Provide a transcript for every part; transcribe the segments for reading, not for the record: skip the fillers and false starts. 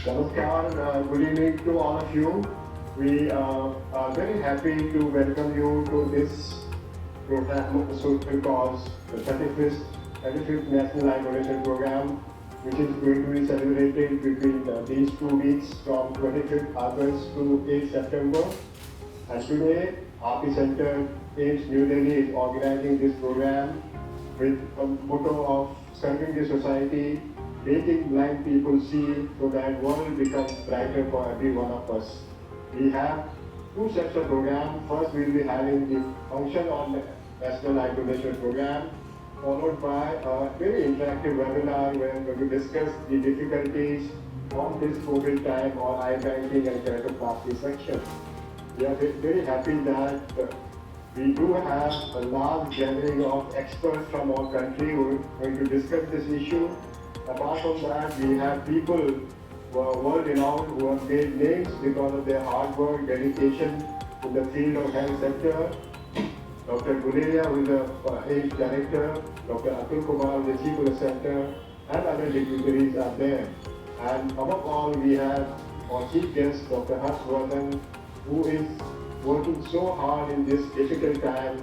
Namaskar, good evening to all of you. We are very happy to welcome you to this program of the social cause, the 35th National Eye Donation Program, which is going to be celebrated between these 2 weeks from 25th August to 8th September. And today, RP Center AIMS New Delhi is organizing this program with a motto of serving the society, making blind people see so that world becomes brighter for every one of us. We have two sets of program. First, we'll be having the function on the National Eye Donation Program, followed by a very interactive webinar where we're going to discuss the difficulties of this COVID time on eye banking and keratoplasty section. We are very happy that we do have a large gathering of experts from our country who are going to discuss this issue. Apart from that, we have people who are world renowned who have made names because of their hard work, dedication in the field of health sector. Dr. Guleria, who is the AIMS director, Dr. Atul Kumar, the chief of the center, and other dignitaries are there. And above all, we have our chief guest, Dr. Harshvardhan, who is working so hard in this difficult time,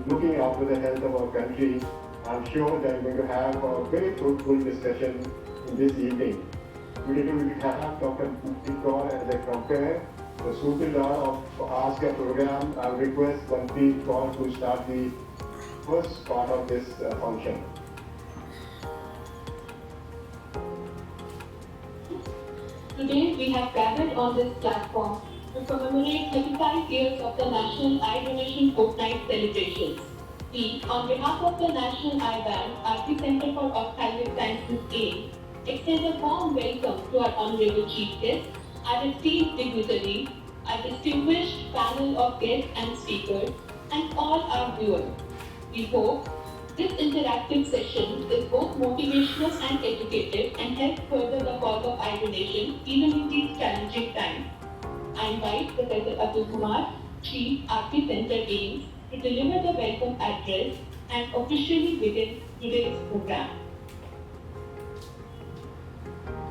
looking after the health of our country. I'm sure that we're going to have a very fruitful discussion in this evening. Today we have Dr. Mukti Kaur as a compare, the superstar of ASCA program. I request Mukti Kaur to start the first part of this function. Today we have gathered on this platform to commemorate 35 years of the National Eye Donation Fortnight celebrations. We, on behalf of the National Eye Bank, RP Center for Ophthalmic Sciences AIMS, extend a warm welcome to our Honorable Chief Guest, our esteemed dignitaries, our distinguished panel of guests and speakers, and all our viewers. We hope this interactive session is both motivational and educative and help further the cause of eye donation even in these challenging times. I invite Professor Atul Kumar, Chief RP Center AIMS, to deliver the welcome address and officially begin today's program.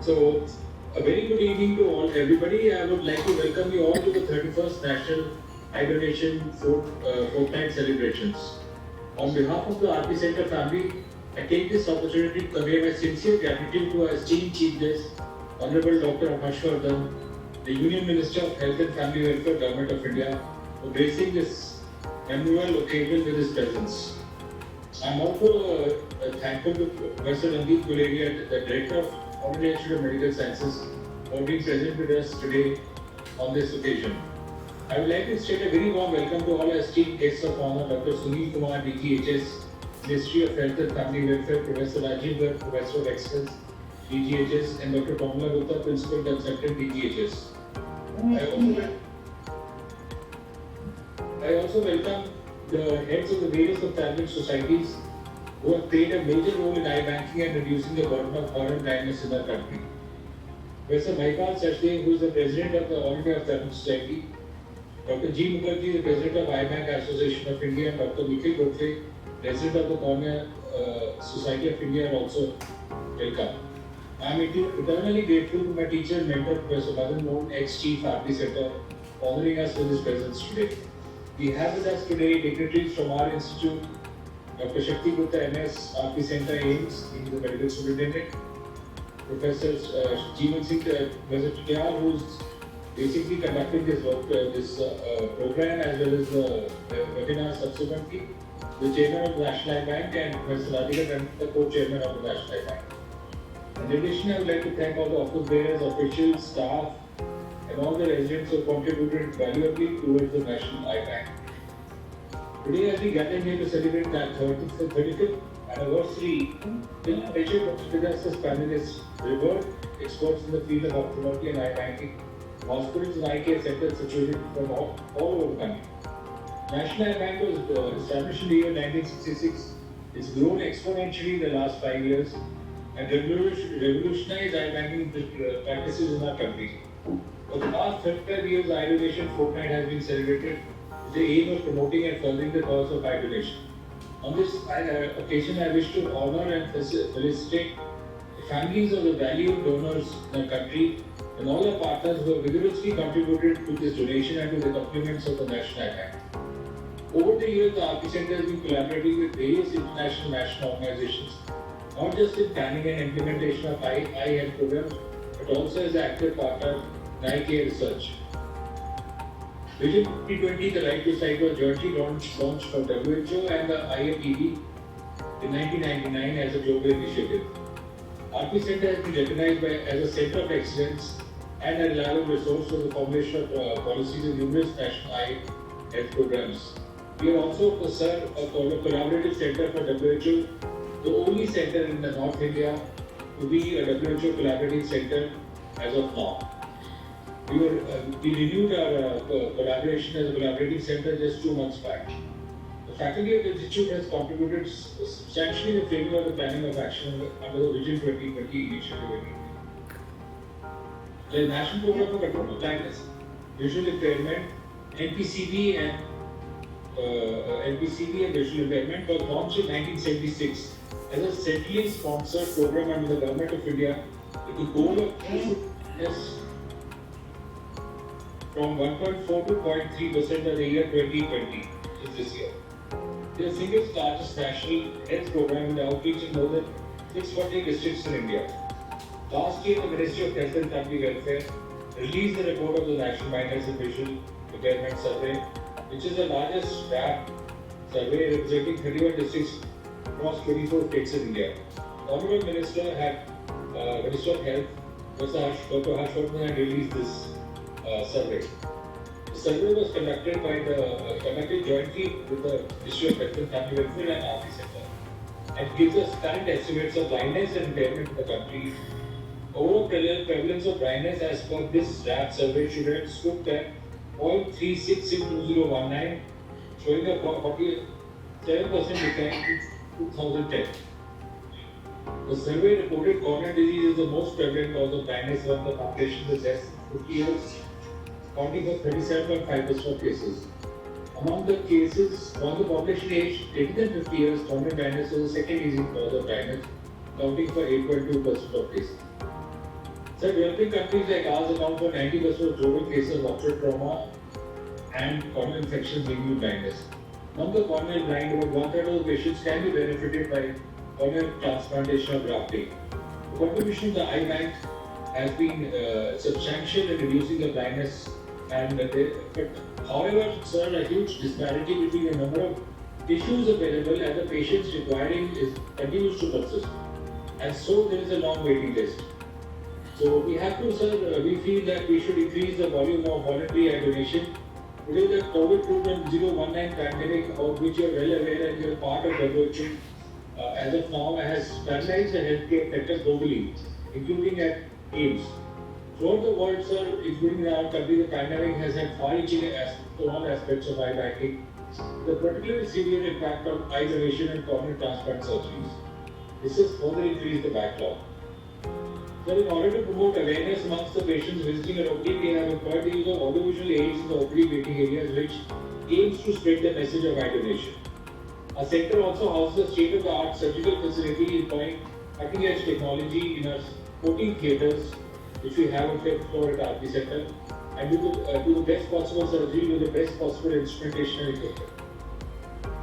So, a very good evening to all everybody. I would like to welcome you all to the 31st National Eye Donation Fortnight celebrations. On behalf of the RP Center family, I take this opportunity to convey my sincere gratitude to our esteemed Chief Guest, Honorable Dr. Harshvardhan, the Union Minister of Health and Family Welfare, Government of India, for gracing this memorable occasion with his presence. I am also thankful to Professor Randeep Guleria, the Director of Honorary Institute of Medical Sciences, for being present with us today on this occasion. I would like to extend a very warm welcome to all our esteemed guests of honor, Dr. Sunil Kumar, DGHS, Ministry of Health and Family Welfare, Professor Rajiv Garg, Professor of Excellence, DGHS, and Dr. Kamala Gupta, Principal Consultant, DGHS. I also welcome the heads of the various ophthalmic societies who have played a major role in eye banking and reducing the burden of foreign blindness in our country. Professor Mahipaal Sachdev, who is the President of the All India Ophthalmic Society, Dr. G. Mukherjee, the President of Eye Bank Association of India, and Dr. Nikhil Gokhale, President of the Cornea Society of India, are also welcome. I am eternally grateful to my teacher and mentor, Professor Madan Mohan, ex-Chief RP Center, honoring us with his presence today. We have with us today dignitaries from our institute, Dr. Shakti Gupta, MS, RP Center AIMS, he is the Medical Superintendent, Professor Jeevan Singh, Professor Tityal, who is basically conducting this program as well as the webinar subsequently, the Chairman of the National Eye Bank, and Professor Radhika Tandon, the Co-Chairman of the National Eye Bank. In addition, I would like to thank all the office bearers, officials, staff, and all the residents who contributed valuably towards the National Eye Bank. Today, as we gather here to celebrate that 35th anniversary, we will pleasure to discuss as panelists, revered experts in the field of ophthalmology and eye banking, hospitals and eye care centers situated from all over the country. National Eye Bank was established in the year 1966. It's grown exponentially in the last 5 years and revolutionized eye banking practices in our country. For the past 35 years, Eye Donation Fortnight has been celebrated with the aim of promoting and furthering the cause of eye donation. On this occasion, I wish to honor and felicitate the families of the valued donors in our country and all our partners who have vigorously contributed to this donation and to the compliments of the National Eye Bank. Over the years, the RP Center has been collaborating with various international national organizations, not just in planning and implementation of eye health programs, but also as an active partner in eye care research. Vision 2020, the Right to Sight, was jointly launched by WHO and the IFBB in 1999 as a global initiative. RP Center has been recognized as a center of excellence and a reliable resource for the formulation of policies in numerous national eye health programs. We are also a collaborative center for WHO, the only center in the North India to be a WHO collaborative center as of now. We renewed our collaboration as a collaborative center just 2 months back. The faculty of the Institute has contributed substantially in the framework of the planning of action under the Vision 2020 initiative. The National Program for Control of Blindness, Visual Impairment, NPCB and Visual Impairment was launched in 1976 as a centrally sponsored program under the Government of India with the goal of blindness from 1.4 to 0.3% by the year 2020, which is this year. It is the single largest national health program with outreach in more than 640 districts in India. Last year, the Ministry of Health and Family Welfare released the report of the National Blindness and Visual Impairment Survey, which is the largest RAP survey representing 31 districts across 24 states in India. The Honorable Minister of Health, Dr. Harsh Vardhan, had released this survey. The survey was conducted jointly with the Ministry of Health and Family Welfare and RP Center, and gives us current estimates of blindness and impairment in the country. Overall prevalence of blindness as per this RAP survey should have stood at 0.36 in 2019, showing a 47% decline in 2010. The survey reported corneal disease is the most prevalent cause of blindness among the population with less than 50 years, accounting for 37.5% of cases. Among the population aged greater than 50 years, corneal blindness is the second leading cause of blindness, accounting for 8.2% of cases. So, developing countries like ours account for 90% of global cases of ocular trauma and corneal infections leading to blindness. Among the corneal blind, about one-third of the patients can be benefited by corneal transplantation or grafting. The contribution of the eye bank has been substantial in reducing the blindness, however, sir, a huge disparity between the number of tissues available and the patients requiring continues to persist, and so there is a long waiting list. So we have to, sir, we feel that we should increase the volume of voluntary eye donation. Today, the COVID-19 pandemic, of which you are well aware and you are part of WHO, as of now has paralyzed the healthcare sector globally, including at AIIMS. Throughout the world, sir, including in our country, the pandemic has had far-reaching to all aspects of eye banking, the particularly severe impact on eye donation and corneal transplant surgeries. This has further increased the backlog. So in order to promote awareness amongst the patients visiting an OPD, we have employed the use of audiovisual aids in the OPD waiting areas, which aims to spread the message of eye donation. Our center also houses a state-of-the-art surgical facility employing cutting-edge technology in our 14 theatres, which we have on 5th floor at RP Center, and do the best possible surgery with the best possible instrumentation and equipment.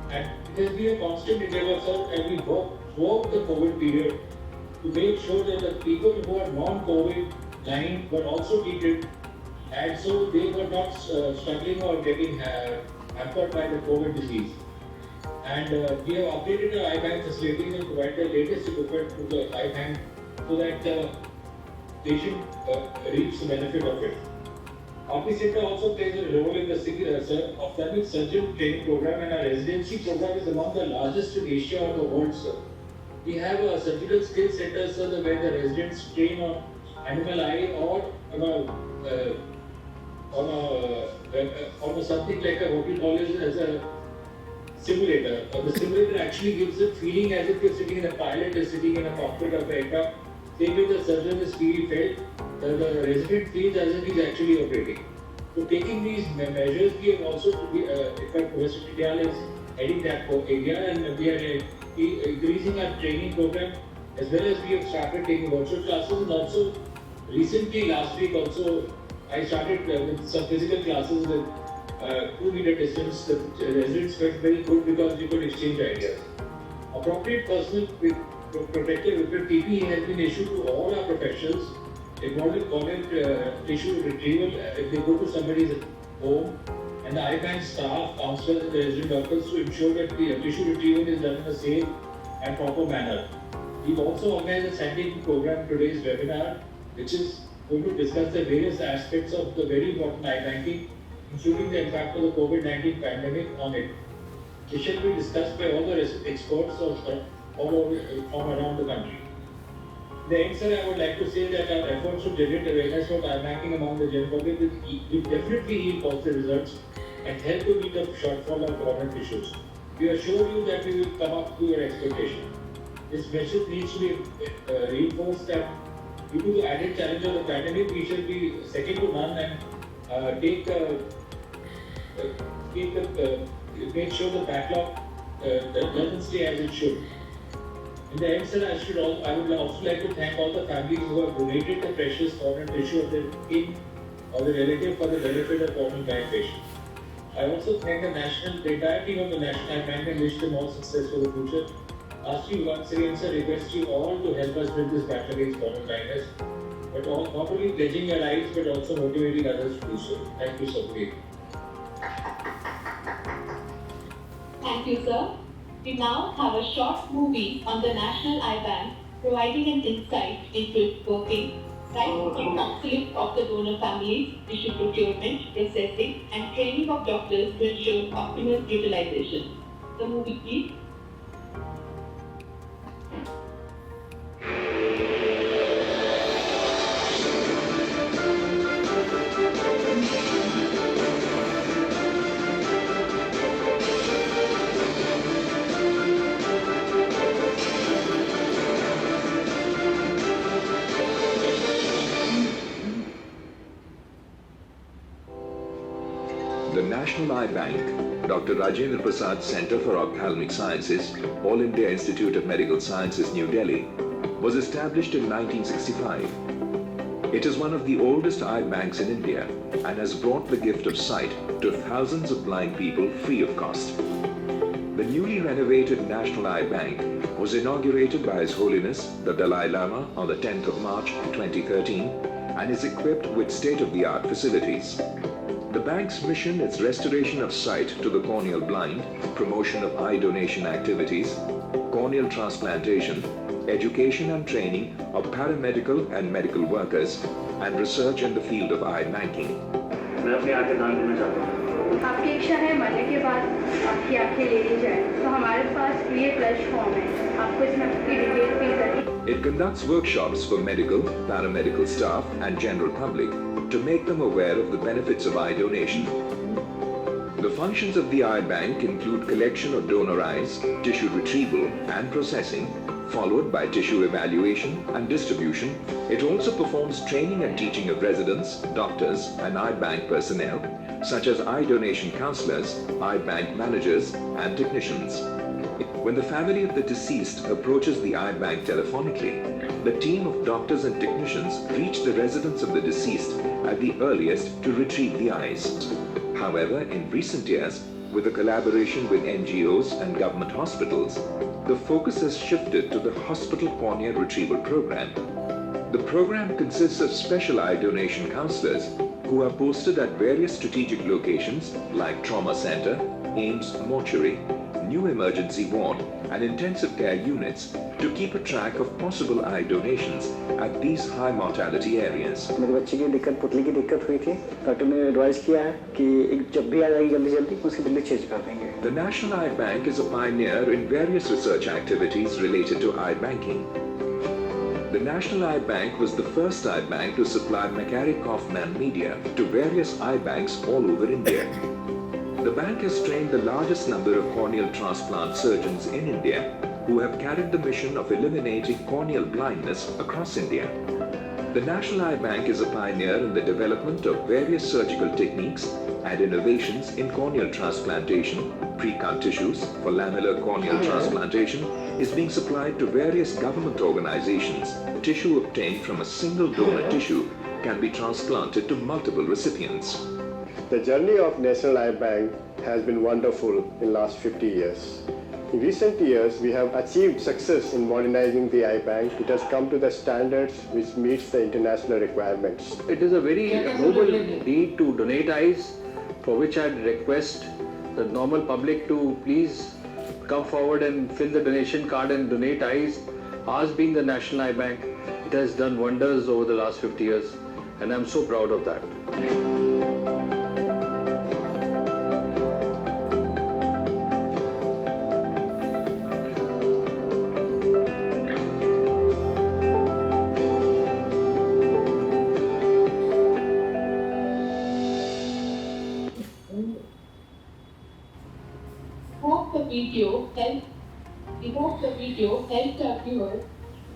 And it has been a constant endeavor, sir, and we work throughout the COVID period to make sure that the people who are non-COVID blind were also treated, and so they were not struggling or getting hampered by the COVID disease. And we have updated our eye bank facilities and provided the latest equipment to the eye bank so that the patient reaps the benefit of it. RP Center also plays a role in the ophthalmic surgeon training program, and our residency program is among the largest in Asia or the world, sir. We have a surgical skill center, sir, where the residents train on animal eye or on something like what we call as a simulator. The simulator actually gives a feeling as if you're sitting in a pilot or sitting in a cockpit of the aircraft. Same way the surgeon is feeling felt, the resident feels as if he's actually operating. So taking these measures, we have also, in fact, Professor Tidyal is heading that area, and we are increasing our training program, as well as we have started taking virtual classes and also Recently, last week also, I started with some physical classes with 2 meter distance. The residents felt very good because we could exchange ideas. Appropriate personal protective equipment PPE has been issued to all our professionals involving corneal tissue retrieval if they go to somebody's home, and the IBank staff, counselors, and the resident doctors to ensure that the tissue retrieval is done in a safe and proper manner. We've also organized a scientific program today's webinar, which is going to discuss the various aspects of the very important iBanking, including the impact of the COVID-19 pandemic on it. It shall be discussed by all the experts all over from around the country. In the end, sir, I would like to say that our efforts to generate awareness of iBanking among the general public will definitely yield positive results and help to meet the shortfall of government issues. We assure you that we will come up to your expectation. This message needs to be reinforced that due to the added challenge of the pandemic, we shall be second to none and make sure the backlog doesn't stay as it should. In the end, sir, I would also like to thank all the families who have donated the precious corneal tissue of their kin or the relative for the benefit of corneal blind patients. I also thank the entire team of the National Eye Bank and wish them all success for the future. Ask you once again, sir, request you all to help us win this battle against corneal blindness, but not only pledging your lives, but also motivating others to do so. Thank you, sir. Thank you, sir. We now have a short movie on the National Eye Bank, providing an insight into its working, right from counseling of the donor families, tissue procurement, processing, and training of doctors to ensure optimal utilization. The movie, please. The National Eye Bank, Dr. Rajendra Prasad Center for Ophthalmic Sciences, All India Institute of Medical Sciences, New Delhi, was established in 1965. It is one of the oldest eye banks in India and has brought the gift of sight to thousands of blind people free of cost. The newly renovated National Eye Bank was inaugurated by His Holiness the Dalai Lama on the 10th of March 2013 and is equipped with state-of-the-art facilities. The bank's mission is restoration of sight to the corneal blind, promotion of eye donation activities, corneal transplantation, education and training of paramedical and medical workers, and research in the field of eye banking. मैं अपनी आंखें दान देना चाहता हूँ। आपकी इच्छा है मरने के बाद आपकी आंखें ले ली जाए, तो हमारे पास ये प्लेटफॉर्म है, आपको इसमें अपनी डिटेल फिल करनी। It conducts workshops for medical, paramedical staff and general public to make them aware of the benefits of eye donation. The functions of the eye bank include collection of donor eyes, tissue retrieval and processing, followed by tissue evaluation and distribution. It also performs training and teaching of residents, doctors and eye bank personnel, such as eye donation counselors, eye bank managers and technicians. When the family of the deceased approaches the eye bank telephonically, the team of doctors and technicians reach the residence of the deceased at the earliest to retrieve the eyes. However, in recent years, with the collaboration with NGOs and government hospitals, the focus has shifted to the Hospital Corneal Retrieval Program. The program consists of special eye donation counselors who are posted at various strategic locations like Trauma Center, AIMS Mortuary, New Emergency Ward and Intensive Care Units to keep a track of possible eye donations at these high mortality areas. मेरे बच्चे की दिक्कत पुतली की दिक्कत हुई थी, doctor ने एडवाइस किया है कि जब भी आ जाएगी जल्दी उसकी बिल्ली चेंज कर देंगे. The National Eye Bank is a pioneer in various research activities related to eye banking. The National Eye Bank was the first eye bank to supply McCarrick-Kaufman media to various eye banks all over India. The bank has trained the largest number of corneal transplant surgeons in India who have carried the mission of eliminating corneal blindness across India. The National Eye Bank is a pioneer in the development of various surgical techniques and innovations in corneal transplantation, pre-cut tissues for lamellar corneal transplantation is being supplied to various government organizations. Tissue obtained from a single donor tissue can be transplanted to multiple recipients. The journey of National Eye Bank has been wonderful in last 50 years. In recent years, we have achieved success in modernizing the eye bank. It has come to the standards which meets the international requirements. It is a very noble need to donate eyes, for which I request the normal public to please come forward and fill the donation card and donate eyes. Ours being the National Eye Bank, it has done wonders over the last 50 years, and I'm so proud of that. We hope the video helped our viewers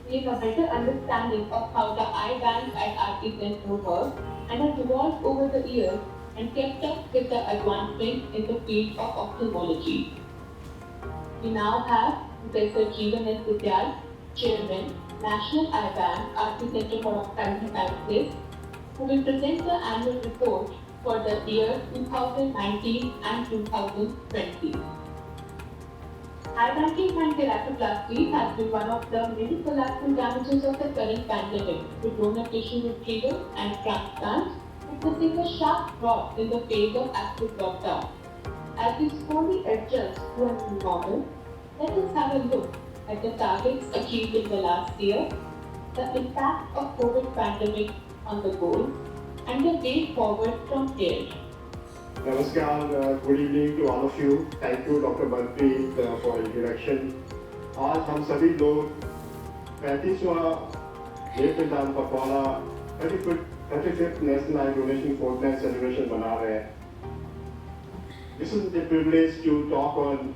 gain a better understanding of how the eye bank at RT Centre works and has evolved over the years and kept up with the advancement in the field of ophthalmology. We now have Professor Jeevan S. Vidyal, Chairman, National Eye Bank, RT Centre for Ophthalmic Sciences, who will present the annual report for the year 2019 and 2020. Eye banking and keratoplasty has been one of the many collateral damages of the current pandemic, with donor tissue retrieval and transplant witnessing a sharp drop in the phase of active lockdown. As we slowly adjust to a new normal, let us have a look at the targets achieved in the last year, the impact of COVID pandemic on the goal, and the way forward from here. Namaskar, good evening to all of you. Thank you Dr. Bantri for introduction. आज हम सभी लोग 35वां नेत्रदान पखवाड़ा 35th National Eye Donation Fortnight celebration मना रहे हैं. This is a privilege to talk on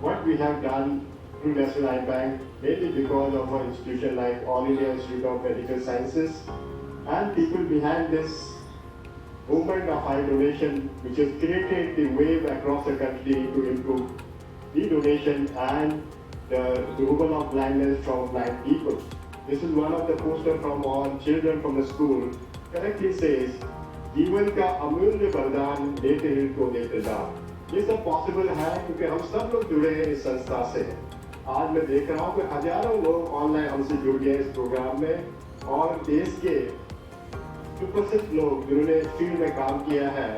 what we have done through National Eye Bank, mainly because of our institution like All India Institute of Medical Sciences and people behind this movement of eye donation, which has created the wave across the country to improve the donation and the removal of blindness from blind people. This is one of the posters from our children from the school, correctly says, जीवन का अमूल्य वरदान देते हैं को नेत्रदान. ये सब पॉसिबल है क्योंकि हम सब लोग जुड़े हैं इस संस्था से. आज मैं देख रहा हूँ कि हजारों लोग ऑनलाइन हमसे जुड़ गए इस प्रोग्राम में और देश के सुप्रसिद्ध लोग जिन्होंने इस फील्ड में काम किया है.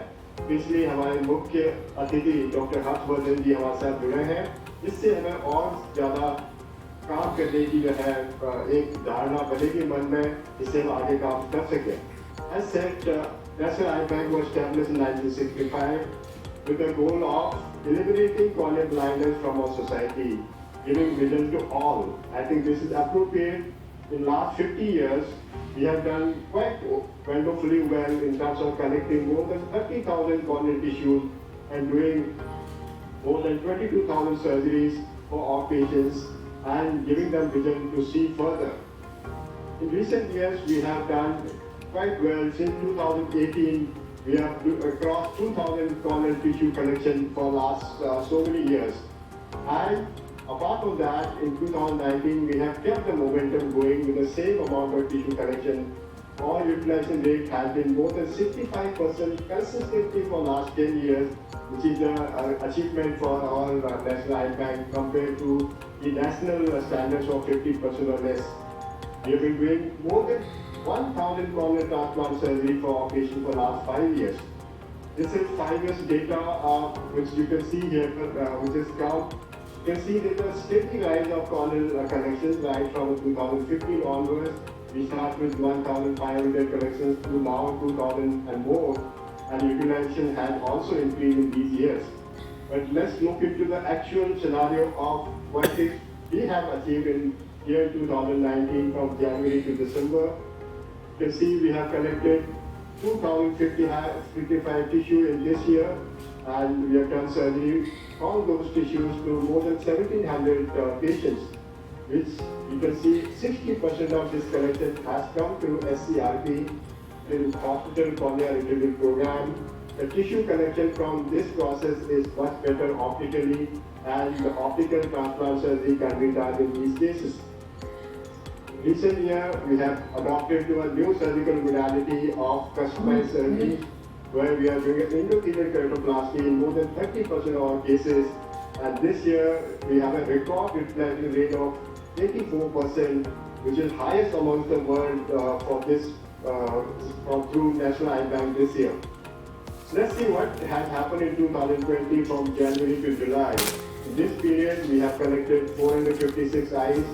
इसलिए हमारे मुख्य अतिथि डॉक्टर हर्षवर्धन जी हमारे साथ जुड़े हैं, जिससे हमें और ज़्यादा काम करने की जो है एक धारणा बनेगी मन में, जिससे हम आगे काम कर सकें. As said, National Eye Bank was established in 1965 with the goal of eliminating corneal blindness from our society, giving vision to all. I think this is appropriate. In last 50 years, we have done quite wonderfully well in terms of collecting more than 30,000 corneal tissues and doing more than 22,000 surgeries for our patients and giving them vision to see further. In recent years, we have done quite well. Since 2018, we have crossed 2,000 corneal tissue collection for last so many years. And apart from that, in 2019, we have kept the momentum going with the same amount of tissue collection. Our utilization rate has been more than 65% consistently for last 10 years, which is an achievement for our National Eye Bank compared to the national standards of 50% or less. We have been doing more than 1,000 corneal transplant surgery for our patients for last 5 years. This is 5 years data, which you can see here, which is count. You can see there's a steady rise of corneal collections right from 2015 onwards. We start with 1,500 collections to now 2,000 and more, and utilization has also increased in these years. But let's look into the actual scenario of what we have achieved in year 2019 from January to December. You can see we have collected 2,055 tissue in this year, and we have done surgery on those tissues to more than 1,700 patients, which you can see 60% of this collection has come through SCRP, the Hospital Cornea Retrieval Program, The tissue collection from this process is much better optically, and the optical transplant surgery can be done in these cases. Recent year, we have adopted to a new surgical modality of customized surgery, where we are doing an endothelial keratoplasty in more than 30% of our cases. And this year, we have a record utilization rate of 84%, which is highest amongst the world for this through National Eye Bank this year. Let's see what has happened in 2020 from January to July. In this period, we have collected 456 eyes,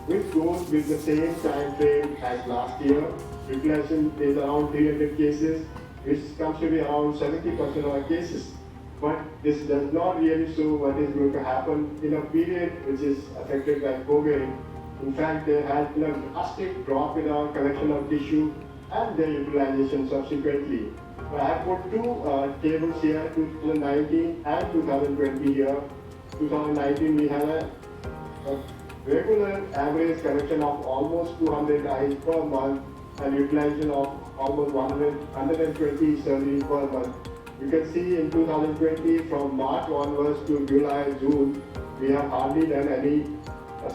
which goes with the same time frame as last year. Utilization is around 300 cases, which comes to be around 70% of our cases. But this does not really show what is going to happen in a period which is affected by COVID. In fact, there has been a drastic drop in our collection of tissue and their utilization subsequently. So I have put two tables here, 2019 and 2020 here. 2019 we have a regular average collection of almost 200 eyes per month and utilization of almost 120 surgeries per month. You can see in 2020 from March onwards to July, June, we have hardly done any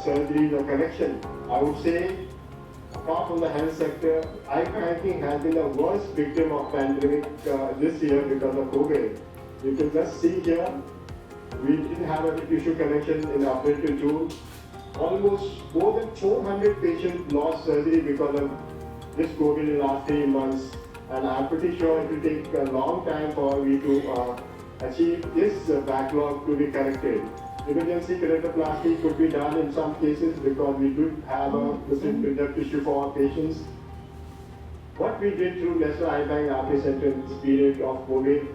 surgeries or collection. I would say, apart from the health sector, eye banking has been the worst victim of pandemic this year because of COVID. You can just see here, we didn't have any tissue collection in April to June. Almost more than 400 patients lost surgery because of this COVID in the last 3 months. And I'm pretty sure it will take a long time for we to achieve this backlog to be corrected. Emergency keratoplasty could be done in some cases because we do have a missing tissue for our patients. What we did through National Eye Bank RP Center in this period of COVID,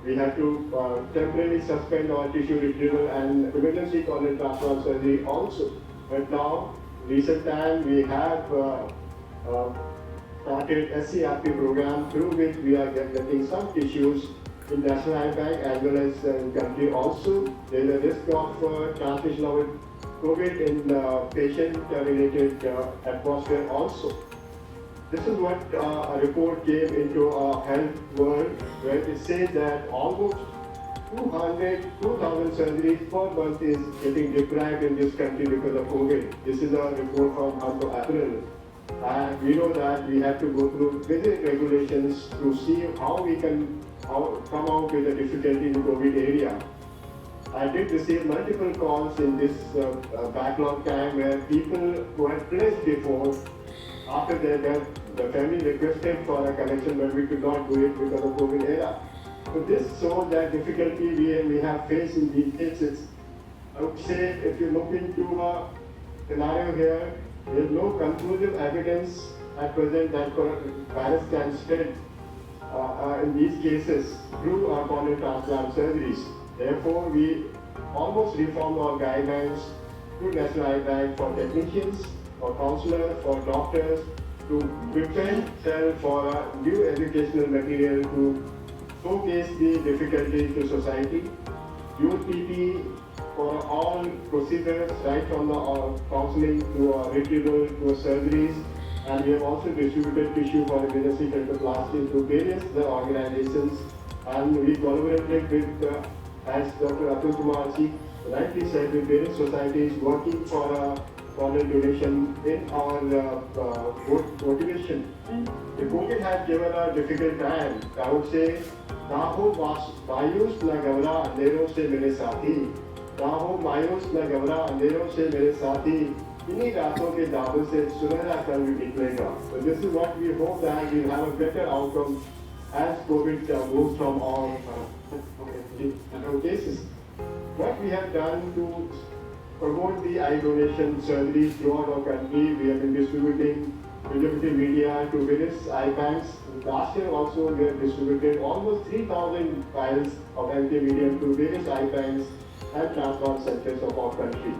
we had to temporarily suspend our tissue retrieval and emergency corneal transplant surgery also. But now, recent time, we have started SCRP program through which we are getting some tissues in National Eye Bank as well as in country also. There is a risk of transmission of COVID in patient-related atmosphere also. This is what a report came into our health world, where it says that almost 2,000 surgeries per month is getting deprived in this country because of COVID. This is a report from April. And we know that we have to go through various regulations to see how we can come out with the difficulty in the COVID area. I did receive multiple calls in this backlog time where people who had placed before, after their death, the family requested for a connection, but we could not do it because of COVID era. So this shows that difficulty we have faced in these cases. I would say if you look into a scenario here, there is no conclusive evidence at present that virus can spread in these cases through our corneal transplant surgeries. Therefore, we almost reformed our guidelines to National Eye Bank for technicians, for counselors, for doctors to prepare themselves for a new educational material to showcase the difficulties to society. Use PPE for all procedures, right from the counseling to retrieval to surgeries, and we have also distributed tissue for emergency keratoplasty to various organizations, and we collaborated with, as Dr. Atul Kumar Ji rightly said, with various societies working for a corneal donation in our motivation. The COVID has given a difficult time. I would say, ना हो मायूस न घबरा अंधेरों से मेरे साथी, ना हो मायूस न घबरा अंधेरों से मेरे साथी, इन्हीं रातों के दावों से सुनहरा कल निकलेगा. So this is what we hope that we will have a better outcome as COVID moves from our cases. What we have done to promote the eye donation surgeries throughout our country, we have been distributing visibility media to various eye banks. Last year also we have distributed almost 3,000 files of MK medium to various eye banks and transplant centers of our country.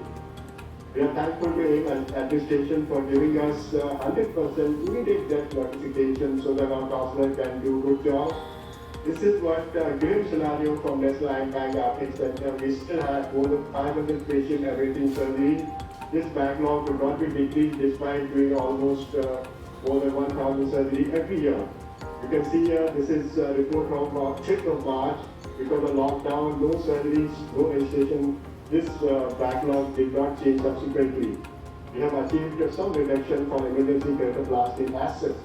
We are thankful to AIM administration for giving us 100% immediate death notification so that our counselor can do a good job. This is what grim scenario from National Eye Bank RP Center. We still have more than 500 patients awaiting surgery. This backlog will not be decreased despite doing almost more than 1,000 surgery every year. You can see here, this is a report from 5th of March. Because of lockdown, no surgeries, no registration, this backlog did not change subsequently. We have achieved some reduction for emergency keratoplasty as such.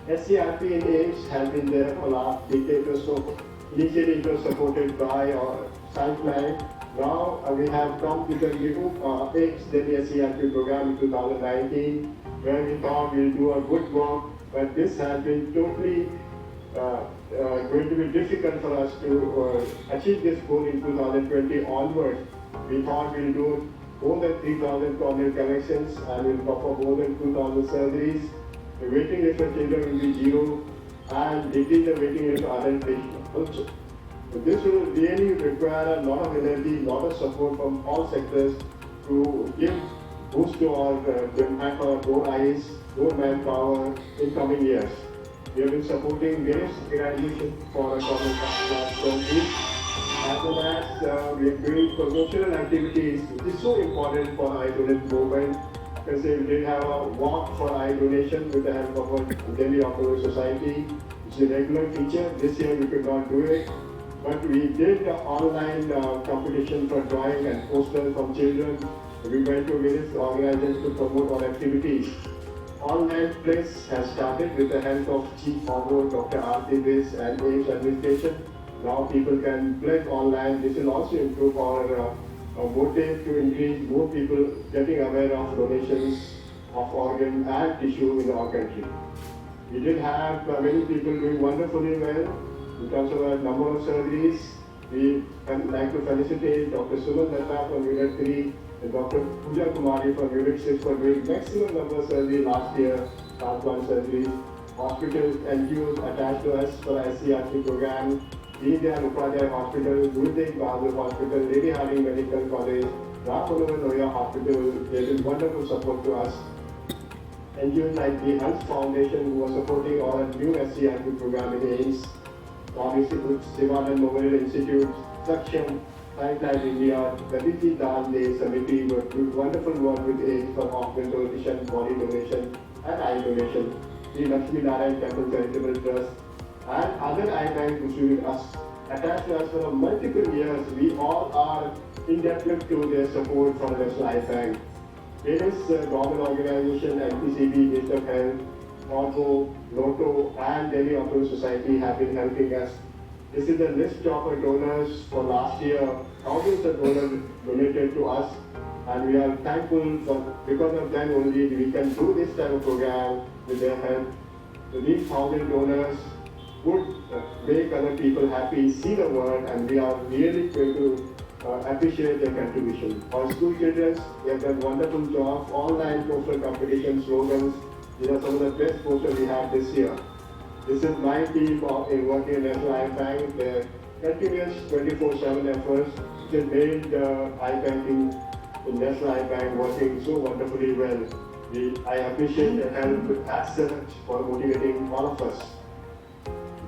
SCRP in AIDS has been there for last decade or so. Initially it was supported by our Science. Now we have come to the new AIDS Delhi SCRP program in 2019, where we thought we'll do a good work, but this has been totally going to be difficult for us to achieve this goal in 2020 onwards. We thought we'll do more than 3,000 corneal connections and we'll perform more than 2,000 surgeries. The waiting list for children will be zero and decrease the waiting list for adult patients also. So this will really require a lot of energy, lot of support from all sectors to give boost to our more eyes, more manpower in coming years. We have been supporting various organizations for a common country, as well as we are doing promotional activities, which is so important for eye donation movement. Because we did have a walk for eye donation with the help of our Delhi Ophthalmic Society, which is a regular feature. This year we could not do it, but we did an online competition for drawing and posters from children. We went to various organizations to promote our activities. Online place has started with the help of Chief Forward, Dr. R.T. Bis and AIMS administration. Now people can pledge online. This will also improve our motive to increase more people getting aware of donations of organ and tissue in our country. We did have many people doing wonderfully well in terms of a number of surgeries. We would like to felicitate Dr. Suman Datta from Unit 3 and Dr. Pooja Kumari from Unit 6 for doing maximum number of surgery last year, transplant surgery. Hospitals, NGOs attached to us for SCRP program, Deendayal Upadhyay Hospital, Guru Tegh Bahadur Hospital, Lady Hardinge Medical College, Ram Manohar Lohia Hospital, they did wonderful support to us. NGOs like the Health Foundation who are supporting our new SCRP program in AIMS, obviously Sivanand Memorial Institute, Saksham, Science India, the Viti Dal Day Committee were doing wonderful work with AIDS for organ donation, body donation and eye donation. The Lakshmi Narayan Temple Charitable Trust and other eye banks which we attached to us for multiple years. We all are indebted to their support from National Eye Bank. Various government organizations, NPCB, Ministry of Health, Orgo, Lotto and Delhi Ophthalmic Society have been helping us. This is the list of our donors for last year. Thousands of donors donated to us and we are thankful for, because of them only we can do this type of program with their help. So these 1,000 donors would make other people happy, see the world, and we are really going to appreciate their contribution. For school children, they have done wonderful job, online poster competition, slogans. These are some of the best posters we have this year. This is my team in working in National Eye Bank. Their continuous 24/7 efforts which have made eye banking in National Eye Bank working so wonderfully well. I appreciate the help as such for motivating all of us.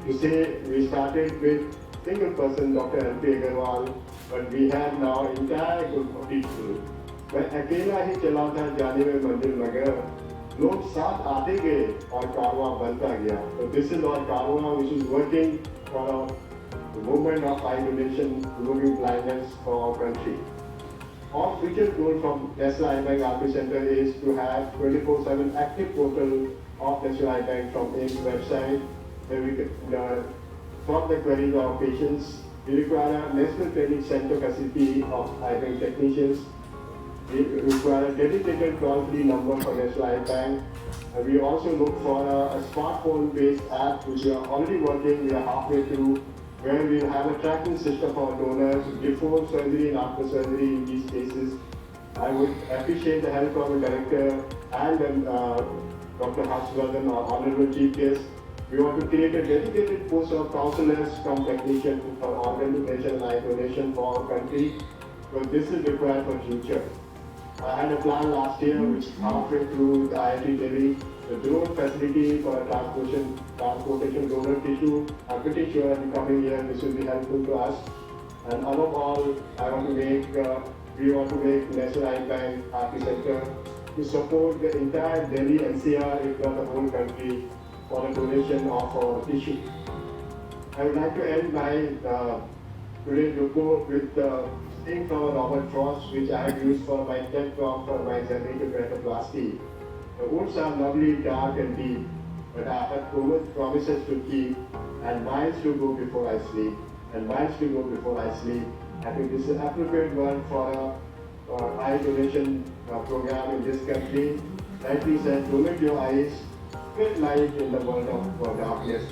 To say we started with single person, Dr. L.P. Agarwal, but we have now entire group of people. मैं अकेला ही चला था जाने में मंजिल मगर लोग साथ आते गए और कारवां बनता गया. So this is our Karwaan which is working for the movement of eye donation, removing blindness for our country. Our future goal from National Eye Bank RP Center is to have 24/7 active portal of National Eye Bank from AIMS website, where we can solve the queries of our patients. We require a national training center facility of eye bank technicians. We require a dedicated toll-free number for National Eye Bank. We also look for a smartphone-based app which we are already working. We are halfway through, where we have a tracking system for donors before surgery and after surgery in these cases. I would appreciate the help of the director and Dr. Harshvardhan, our honorable chief guest. We want to create a dedicated post of counselors from technicians for organ donation and eye donation for our country, because this is required for future. I had a plan last year which halfway through the IIT Delhi, the drone facility for transportation donor tissue. I'm pretty sure in the coming year this will be helpful to us. And above all, we want to make National Eye Bank RP Center to support the entire Delhi NCR, if not the whole country, for the donation of our tissue. I would like to end my today's report with the thing from Robert Frost, which I have used for my TED talk for my journey to keratoplasty. The woods are lovely, dark and deep, but I have promises to keep, and miles to go before I sleep, and miles to go before I sleep. I think this is an appropriate one for a eye donation program in this country. Rightly said, donate your eyes, spread light in the world of darkness.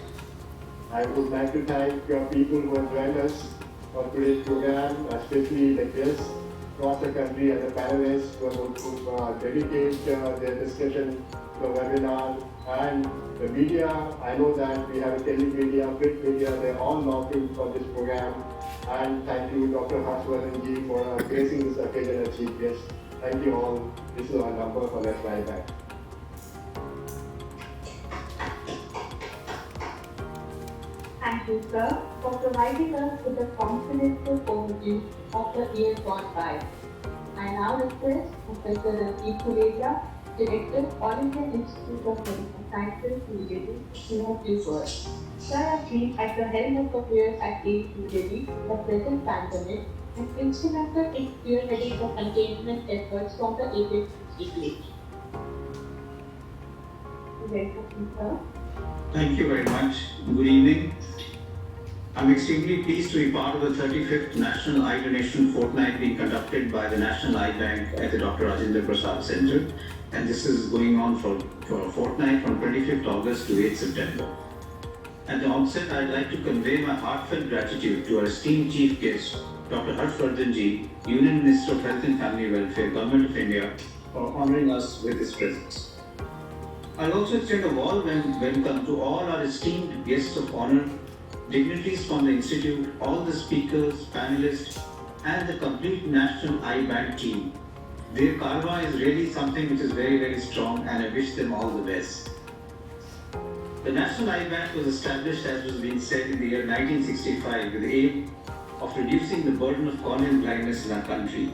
I would like to thank people who have joined us for today's program, especially the guests across the country and the panelists who dedicate their discussion to the webinar, and the media. I know that we have a telemedia, print media, they're all knocking for this program. And thank you, Dr. Harshvardhan ji, for gracing this occasion as chief guest. Thank you all. This is our number for Let's Eye Bank. Thank you, sir, for providing us with a comprehensive overview of the year gone by. I now request Professor Randeep Guleria, Director, All Indian Institute of Medical Sciences, New Delhi, to have few words. Sir has been at the helm of affairs at AIIMS New Delhi, the present pandemic, and instrumental in spearheading the containment efforts from the AIIMS Institute. Welcome, sir. Thank you very much. Good evening. I'm extremely pleased to be part of the 35th National Eye Donation Fortnight being conducted by the National Eye Bank at the Dr. Rajendra Prasad Center. And this is going on for a fortnight from 25th August to 8th September. At the onset, I'd like to convey my heartfelt gratitude to our esteemed chief guest, Dr. Harshvardhan ji, Union Minister of Health and Family Welfare, Government of India, for honoring us with his presence. I'll also extend a warm welcome to all our esteemed guests of honor, dignitaries from the Institute, all the speakers, panelists, and the complete National Eye Bank team. Their karma is really something which is very, very strong, and I wish them all the best. The National Eye Bank was established, as was being said, in the year 1965 with the aim of reducing the burden of corneal blindness in our country.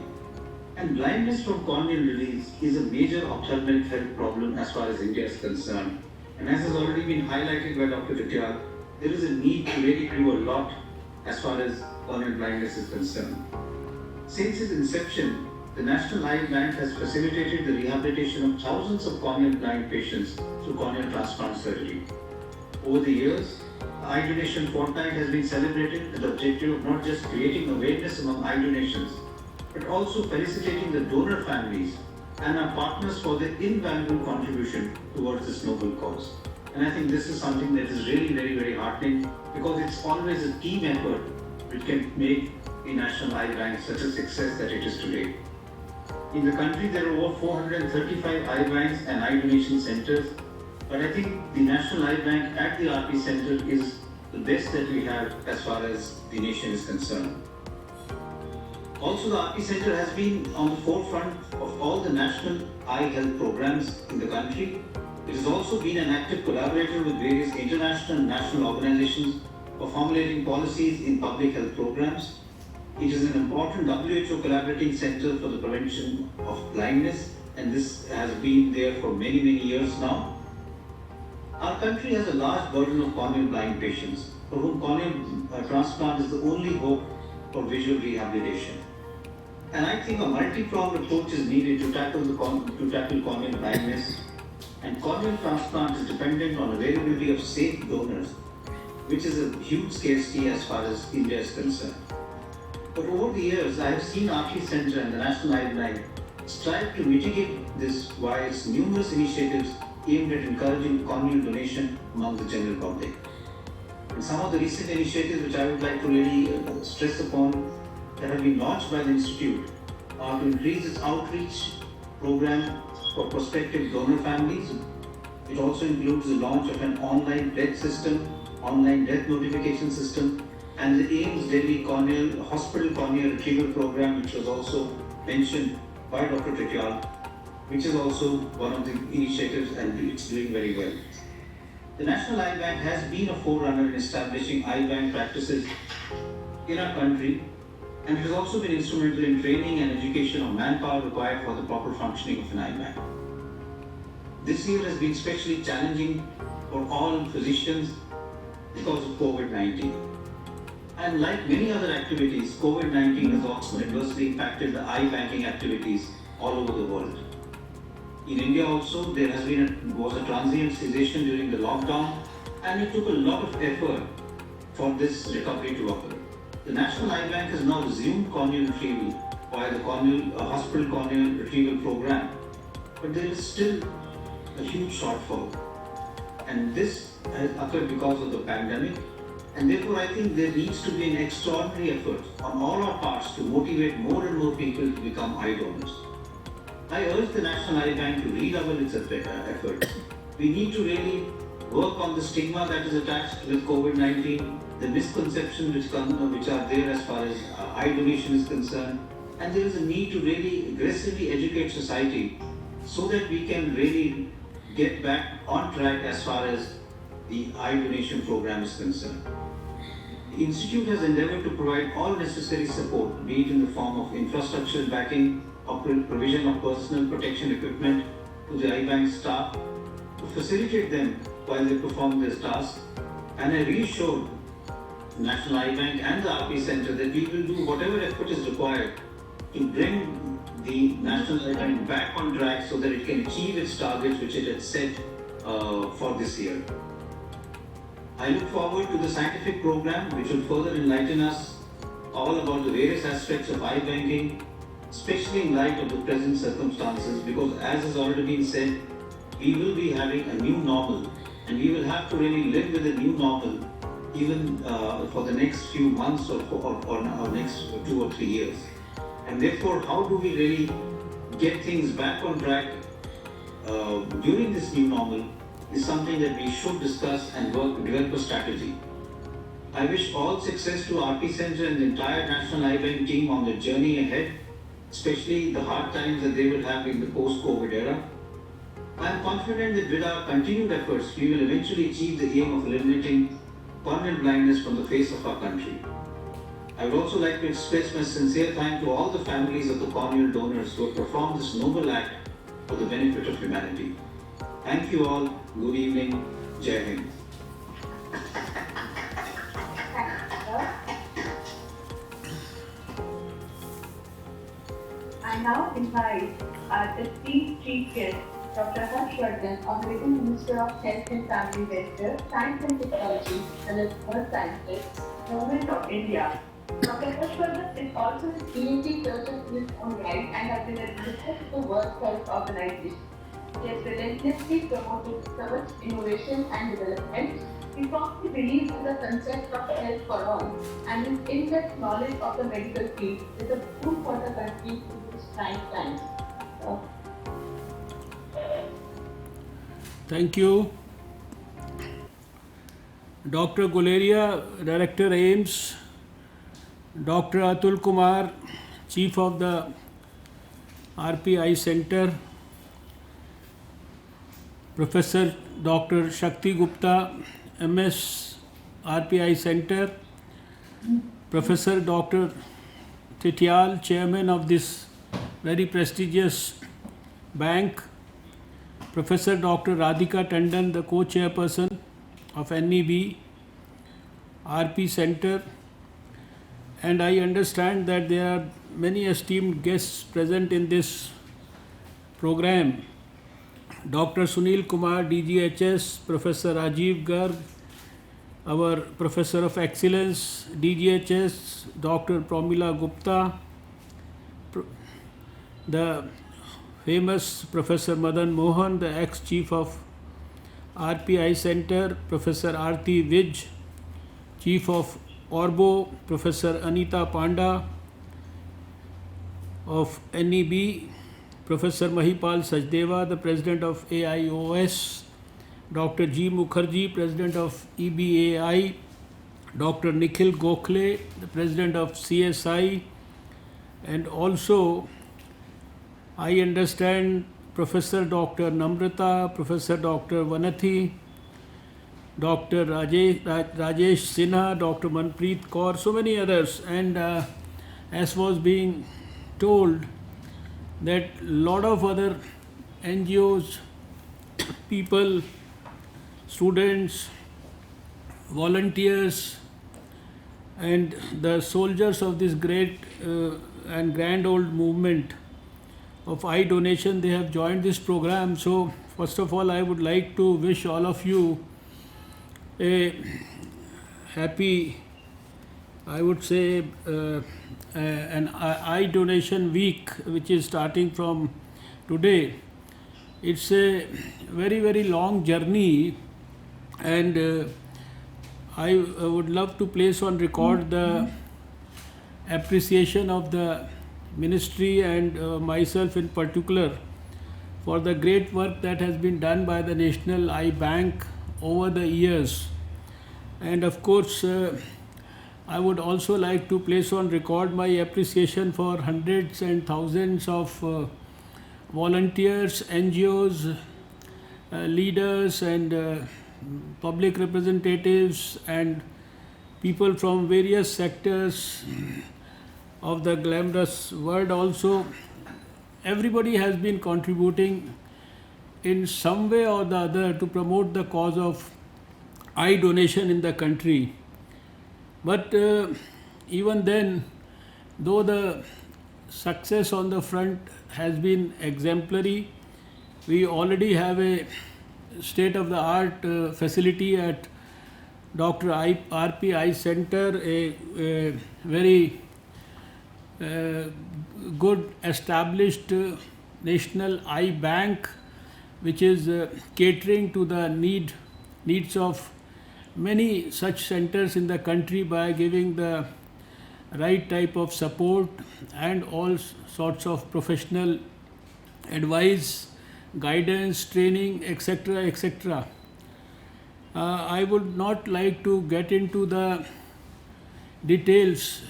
And blindness from corneal disease is a major ophthalmic health problem as far as India is concerned. And as has already been highlighted by Dr. Tityal, there is a need to really do a lot as far as corneal blindness is concerned. Since its inception, the National Eye Bank has facilitated the rehabilitation of thousands of corneal blind patients through corneal transplant surgery. Over the years, the Eye Donation Fortnight has been celebrated with the objective of not just creating awareness among eye donations, but also felicitating the donor families and our partners for their invaluable contribution towards this noble cause. And I think this is something that is really very, very heartening, because it's always a team effort which can make the National Eye Bank such a success that it is today. In the country, there are over 435 eye banks and eye donation centers, but I think the National Eye Bank at the RP Center is the best that we have as far as the nation is concerned. Also, the RP Center has been on the forefront of all the national eye health programs in the country. It has also been an active collaborator with various international and national organizations for formulating policies in public health programs. It is an important WHO collaborating center for the prevention of blindness, and this has been there for many, many years now. Our country has a large burden of corneal blind patients for whom corneal transplant is the only hope for visual rehabilitation. And I think a multi-pronged approach is needed to tackle corneal blindness, and corneal transplant is dependent on availability of safe donors, which is a huge scarcity as far as India is concerned. But over the years, I have seen RP Center and the National Eye Bank strive to mitigate this via its numerous initiatives aimed at encouraging corneal donation among the general public. And some of the recent initiatives which I would like to really stress upon that have been launched by the Institute are to increase its outreach program for prospective donor families. It also includes the launch of an online pledge system, online death notification system, and the AIIMS Delhi Hospital Corneal Retrieval Program, which was also mentioned by Dr. Tityal, which is also one of the initiatives, and it's doing very well. The National Eye Bank has been a forerunner in establishing eye bank practices in our country, and it has also been instrumental in training and education of manpower required for the proper functioning of an eye bank. This year has been especially challenging for all physicians because of COVID-19. And like many other activities, COVID-19 has also adversely impacted the banking activities all over the world. In India also, there was a transient cessation during the lockdown, and it took a lot of effort for this recovery to occur. The National Eye Bank has now resumed corneal retrieval via the hospital corneal retrieval program, but there is still a huge shortfall. And this has occurred because of the pandemic, and therefore I think there needs to be an extraordinary effort on all our parts to motivate more and more people to become eye donors. I urge the National Eye Bank to redouble its efforts. We need to really work on the stigma that is attached with COVID-19, the misconceptions which are there as far as eye donation is concerned, and there is a need to really aggressively educate society so that we can really get back on track as far as the eye donation program is concerned. The Institute has endeavored to provide all necessary support, be it in the form of infrastructural backing or provision of personal protection equipment to the eye bank staff to facilitate them while they perform their tasks. And I reassured the National Eye Bank and the RP Center that we will do whatever effort is required to bring the National Eye Bank back on track so that it can achieve its targets which it had set for this year. I look forward to the scientific program which will further enlighten us all about the various aspects of eye banking, especially in light of the present circumstances, because as has already been said, we will be having a new normal, and we will have to really live with a new normal even for the next few months or next 2 or 3 years. And therefore, how do we really get things back on track during this new normal is something that we should discuss and develop a strategy. I wish all success to RP Center and the entire National Eye Bank team on the journey ahead, especially the hard times that they will have in the post-COVID era. I am confident that with our continued efforts, we will eventually achieve the aim of eliminating corneal blindness from the face of our country. I would also like to express my sincere thanks to all the families of the corneal donors who have performed this noble act for the benefit of humanity. Thank you all. Good evening. Jai Hind. I now invite our esteemed chief guest, Dr. Harshvardhan, Honorable Minister of Health and Family Welfare, Science and Technology, and Earth Sciences, Government of India. Dr. Harshvardhan is also a PhD surgeon in his own right and has been administered to the World Health Organization. He has relentlessly promoted research, innovation and development. He firmly believes in the concept of health for all, and his in-depth knowledge of the medical field is a proof for the country in these trying times. Thank you. Dr. Guleria, Director AIMS, Dr. Atul Kumar, Chief of the RPI Center, Professor Dr. Shakti Gupta, MS, RPI Center, Professor Dr. Titial, Chairman of this very prestigious bank, Professor Dr. Radhika Tandon, the co-chairperson of NEB, RP Center, and I understand that there are many esteemed guests present in this program. Dr. Sunil Kumar, DGHS, Professor Rajiv Garg, our Professor of Excellence, DGHS, Dr. Pramila Gupta, the famous Professor Madan Mohan, the ex-chief of RPI Center, Professor Aarti Vij, Chief of Orbo, Professor Anita Panda of NEB, Professor Mahipal Sachdeva, the President of AIOS, Dr. G. Mukherjee, President of EBAI, Dr. Nikhil Gokhale, the President of CSI, and also I understand Professor Dr. Namrata, Professor Dr. Vanathi, Dr. Rajesh Sinha, Dr. Manpreet Kaur, so many others, and as was being told that lot of other NGOs, people, students, volunteers, and the soldiers of this great and grand old movement of eye donation. They have joined this program. So first of all, I would like to wish all of you a happy, I would say, an eye donation week, which is starting from today. It's a very, very long journey, and I would love to place on record the appreciation of the ministry and myself in particular for the great work that has been done by the National Eye Bank over the years. And of course, I would also like to place on record my appreciation for hundreds and thousands of volunteers, NGOs, leaders, and public representatives, and people from various sectors of the glamorous world also. Everybody has been contributing in some way or the other to promote the cause of eye donation in the country. But even then, though the success on the front has been exemplary, we already have a state-of-the-art facility at Dr. RP Eye Center, a very good established National Eye Bank, which is catering to the needs of many such centers in the country by giving the right type of support and all sorts of professional advice, guidance, training, etc., etc. I would not like to get into the details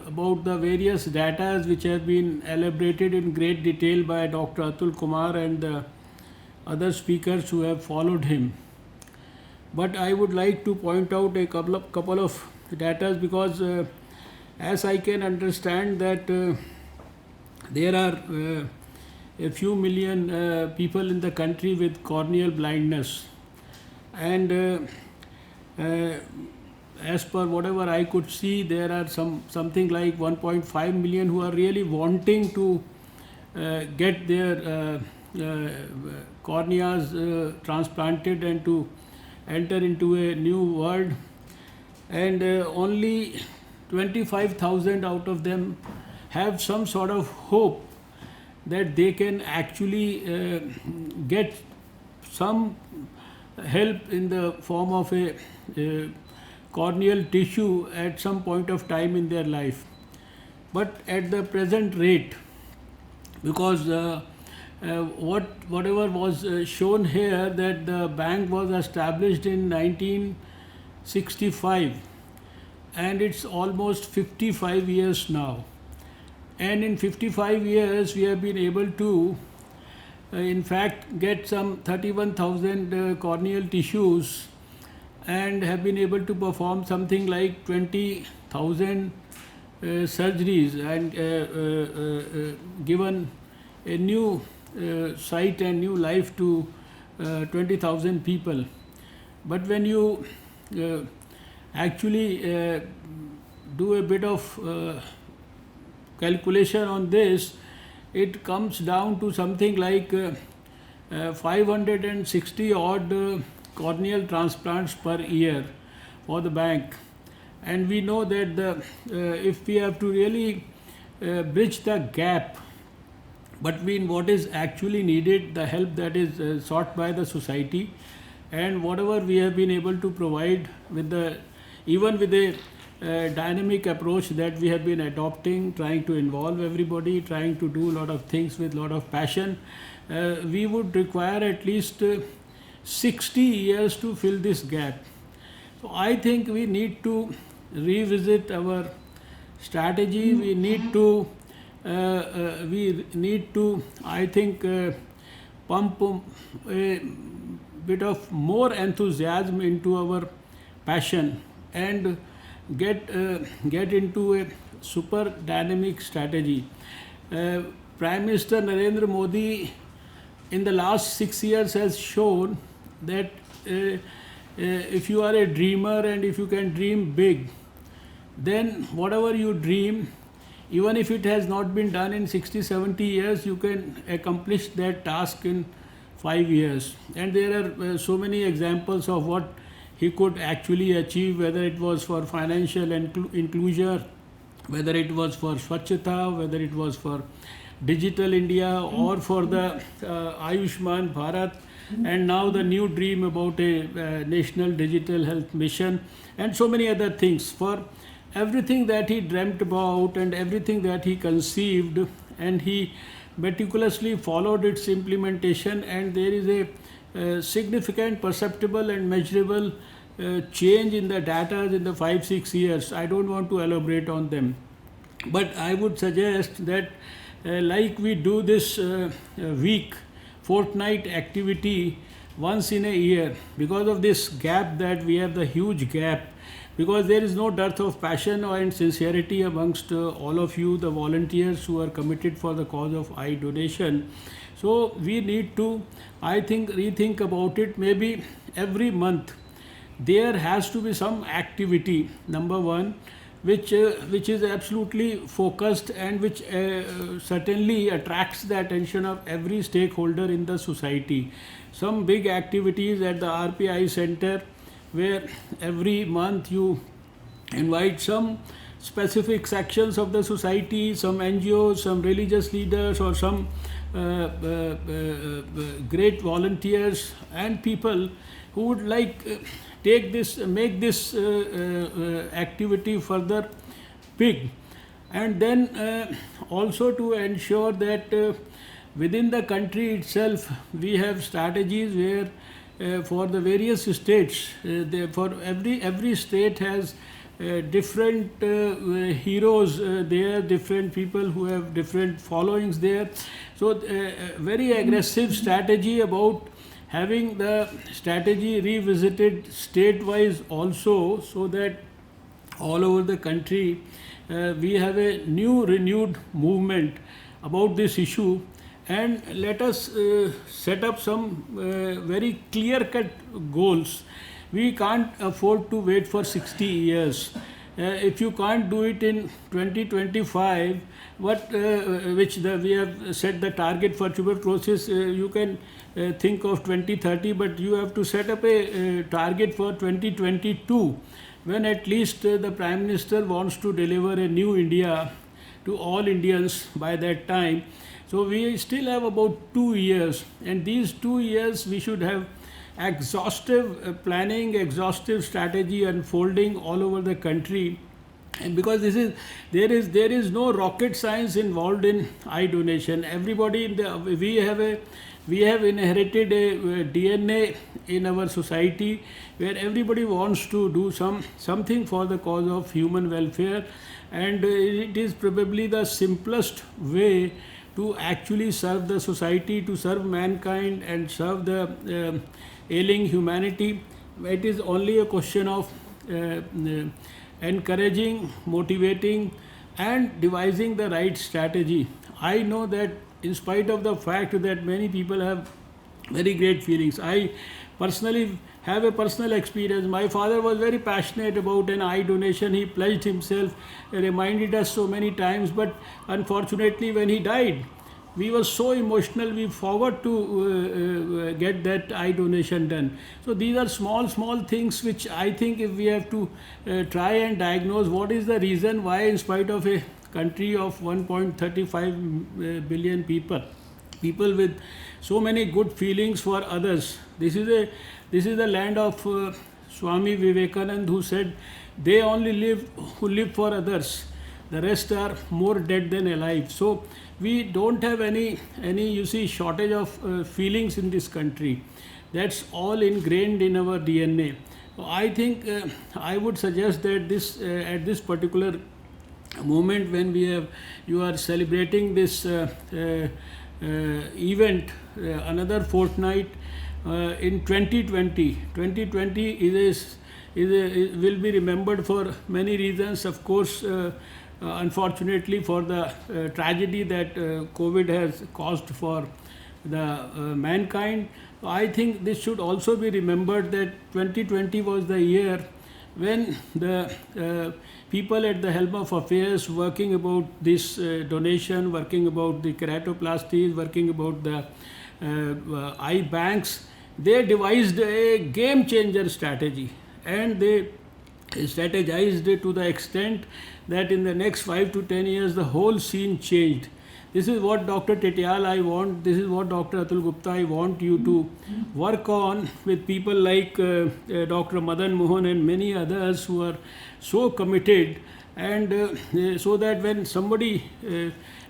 about the various data which have been elaborated in great detail by Dr. Atul Kumar and the other speakers who have followed him. But I would like to point out a couple of data because as I can understand that there are a few million people in the country with corneal blindness, and as per whatever I could see, there are something like 1.5 million who are really wanting to get their corneas transplanted and to enter into a new world, and only 25,000 out of them have some sort of hope that they can actually get some help in the form of a corneal tissue at some point of time in their life. But at the present rate, because whatever was shown here, that the bank was established in 1965 and it's almost 55 years now, and in 55 years we have been able to in fact get some 31,000 corneal tissues and have been able to perform something like 20,000 surgeries and given a new sight and new life to 20,000 people. But when you actually do a bit of calculation on this, it comes down to something like 560 odd corneal transplants per year for the bank. And we know that if we have to really bridge the gap between what is actually needed, the help that is sought by the society, and whatever we have been able to provide with even with a dynamic approach that we have been adopting, trying to involve everybody, trying to do a lot of things with a lot of passion, we would require at least 60 years to fill this gap. So I think we need to revisit our strategy. We need to I think pump a bit of more enthusiasm into our passion and get into a super dynamic strategy. Prime Minister Narendra Modi in the last 6 years has shown that if you are a dreamer and if you can dream big, then whatever you dream, even if it has not been done in 60-70 years, you can accomplish that task in 5 years. And there are so many examples of what he could actually achieve, whether it was for financial inclusion, whether it was for Swachhata, whether it was for Digital India, or for the Ayushman Bharat, and now the new dream about a national digital health mission, and so many other things. For everything that he dreamt about and everything that he conceived, and he meticulously followed its implementation, and there is a significant, perceptible and measurable change in the data in the 5-6 years. I don't want to elaborate on them, but I would suggest that like we do this week, fortnight activity once in a year, because of this gap that we have, the huge gap, because there is no dearth of passion and sincerity amongst all of you, the volunteers who are committed for the cause of eye donation. So we need to, I think, rethink about it. Maybe every month there has to be some activity, number one, which is absolutely focused and which certainly attracts the attention of every stakeholder in the society. Some big activities at the RPI Center, where every month you invite some specific sections of the society, some NGOs, some religious leaders, or some great volunteers and people who would like make this activity further big, and then also to ensure that within the country itself we have strategies where for the various states, for every state has different heroes there, different people who have different followings there. So very aggressive strategy about having the strategy revisited state-wise also, so that all over the country we have a new renewed movement about this issue. And let us set up some very clear-cut goals. We can't afford to wait for 60 years. If you can't do it in 2025, we have set the target for tuberculosis, you can think of 2030, but you have to set up a target for 2022, when at least the Prime Minister wants to deliver a new India to all Indians by that time. So we still have about 2 years, and these 2 years we should have exhaustive planning, exhaustive strategy unfolding all over the country. And because there is no rocket science involved in eye donation. Everybody we have inherited a DNA in our society where everybody wants to do something for the cause of human welfare, and it is probably the simplest way to actually serve the society, to serve mankind and serve the ailing humanity. It is only a question of encouraging, motivating and devising the right strategy. I know that in spite of the fact that many people have very great feelings, I personally have a personal experience. My father was very passionate about an eye donation. He pledged himself, reminded us so many times, but unfortunately when he died, we were so emotional, we forgot to get that eye donation done. So these are small things which I think if we have to try and diagnose what is the reason why, in spite of a country of 1.35 billion people with so many good feelings for others. This is the land of Swami Vivekananda, who said, they only live who live for others, the rest are more dead than alive. So we don't have any shortage of feelings in this country. That's all ingrained in our DNA. I think I would suggest that this at this particular moment when you are celebrating this event, another fortnight in 2020 will be remembered for many reasons. Of course, unfortunately for the tragedy that COVID has caused for the mankind, I think this should also be remembered that 2020 was the year when the people at the helm of affairs working about this donation, working about the keratoplasties, working about the eye banks, they devised a game changer strategy, and they strategized it to the extent that in the next 5 to 10 years the whole scene changed. This is what Dr. Tetial I want, this is what Dr. Atul Gupta I want you to work on with people like Dr. Madan Mohan and many others who are so committed, and so that when somebody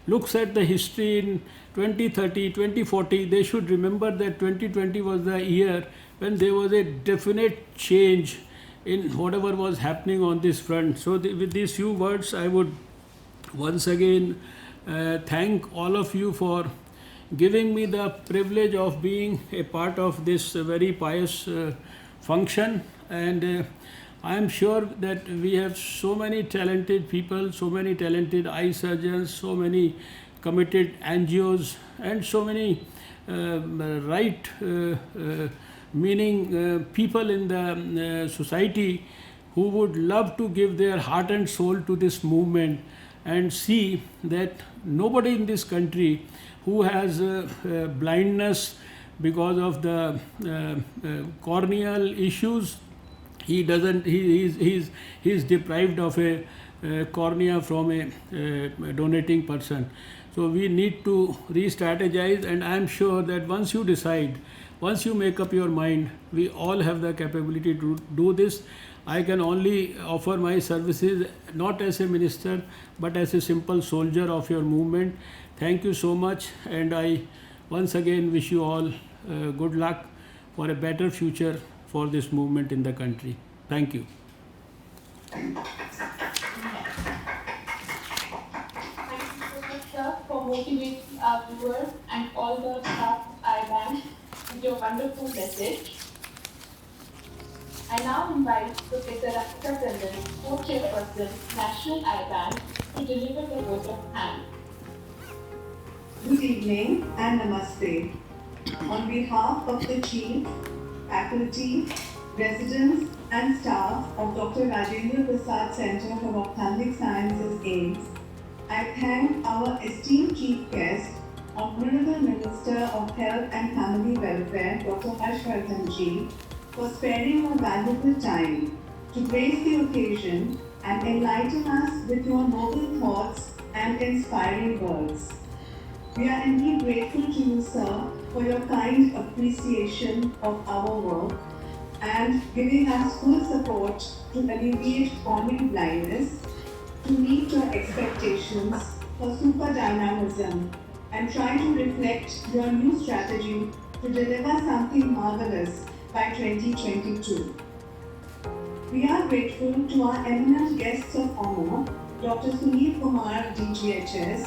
looks at the history in 2030, 2040, they should remember that 2020 was the year when there was a definite change in whatever was happening on this front. So with these few words, I would once again thank all of you for giving me the privilege of being a part of this very pious function, and I am sure that we have so many talented people, so many talented eye surgeons, so many committed NGOs, and so many meaning people in the society who would love to give their heart and soul to this movement and see that nobody in this country who has blindness because of the corneal issues, he is deprived of a cornea from a donating person. So we need to re-strategize, and I am sure that once you decide, once you make up your mind, we all have the capability to do this. I can only offer my services not as a minister but as a simple soldier of your movement. Thank you so much, and I once again wish you all good luck for a better future for this movement in the country. Thank you. Thank you so much, sir, for motivating our viewers and all the staff of IBAN with your wonderful message. I now invite Professor Rakshita Tandon, Co-Chairperson, National IBAN, to deliver the vote of thanks. Good evening and namaste. On behalf of the Chief, faculty, residents and staff of Dr. Rajendra Prasad Center for Ophthalmic Sciences, AIMS, I thank our esteemed Chief Guest, Honorable Minister of Health and Family Welfare, Dr. Harshvardhan Ji, for sparing your valuable time to grace the occasion and enlighten us with your noble thoughts and inspiring words. We are indeed grateful to you, sir, for your kind appreciation of our work and giving us full support to alleviate corneal blindness, to meet your expectations for super dynamism, and try to reflect your new strategy to deliver something marvelous by 2022. We are grateful to our eminent guests of honor, Dr. Sunil Kumar, DGHS,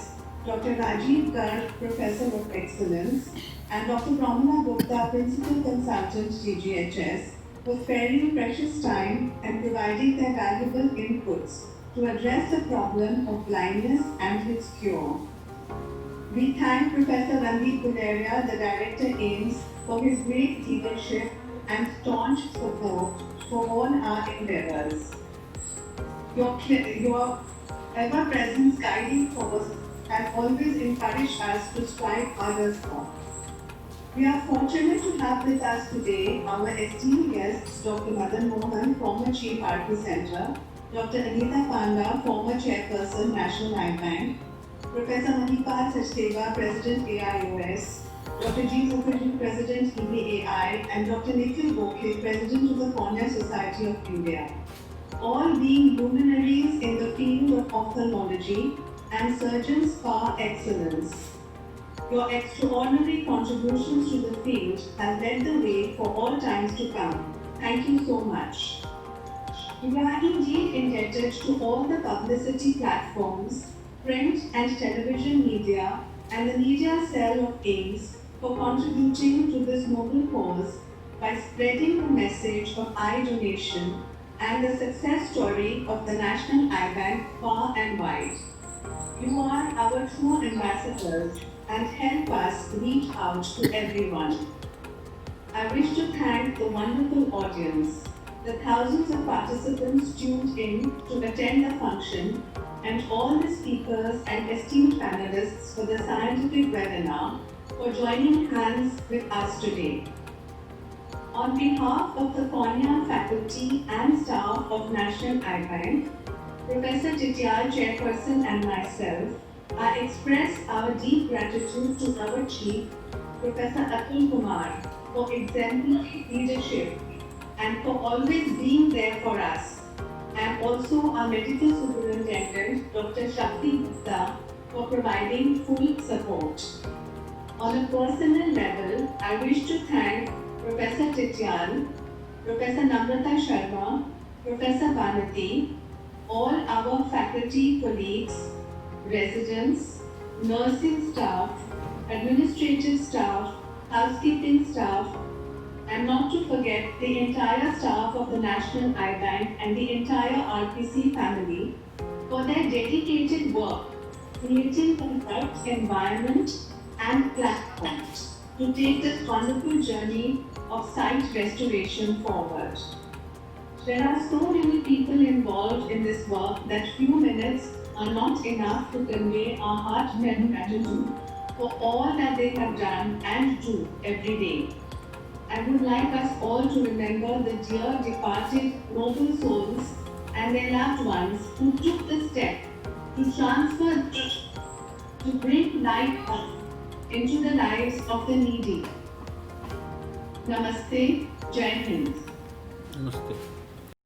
Dr. Rajiv Garg, Professor of Excellence, and Dr. Pramila Gupta, Principal Consultant, DGHS, for sparing precious time and providing their valuable inputs to address the problem of blindness and its cure. We thank Professor Randeep Guleria, the Director AIMS, for his great leadership and staunch support for all our endeavors. Your ever-present guiding force has always encouraged us to strive others for. We are fortunate to have with us today our esteemed guests, Dr. Madan Mohan, former Chief RP Center, Dr. Anita Panda, former Chairperson, National Eye Bank, Professor Manipal Sachdeva, President AIOS, Dr. G. Mukherjee, President EBAI, and Dr. Nikhil Gokhale, President of the Cornea Society of India, all being luminaries in the field of ophthalmology and surgeons par excellence. Your extraordinary contributions to the field have led the way for all times to come. Thank you so much. We are indeed indebted to all the publicity platforms, print and television media, and the media cell of AIMS for contributing to this noble cause by spreading the message of eye donation and the success story of the National Eye Bank far and wide. You are our true ambassadors and help us reach out to everyone. I wish to thank the wonderful audience, the thousands of participants tuned in to attend the function, and all the speakers and esteemed panelists for the scientific webinar for joining hands with us today. On behalf of the Cornea faculty and staff of National Eye Bank, Professor Tityal, Chairperson, and myself, I express our deep gratitude to our Chief, Professor Atul Kumar, for exemplary leadership and for always being there for us, and also our Medical Superintendent, Dr. Shakti Gupta, for providing full support. On a personal level, I wish to thank Professor Tityal, Professor Namrata Sharma, Professor Vanati, all our faculty colleagues, residents, nursing staff, administrative staff, housekeeping staff, and not to forget the entire staff of the National Eye Bank and the entire RPC family for their dedicated work, creating the right environment and platform to take this wonderful journey of sight restoration forward. There are so many people involved in this work that few minutes are not enough to convey our heartfelt gratitude for all that they have done and do every day. I would like us all to remember the dear departed noble souls and their loved ones who took the step to transfer to bring light into the lives of the needy. Namaste, Jai Hind. Namaste.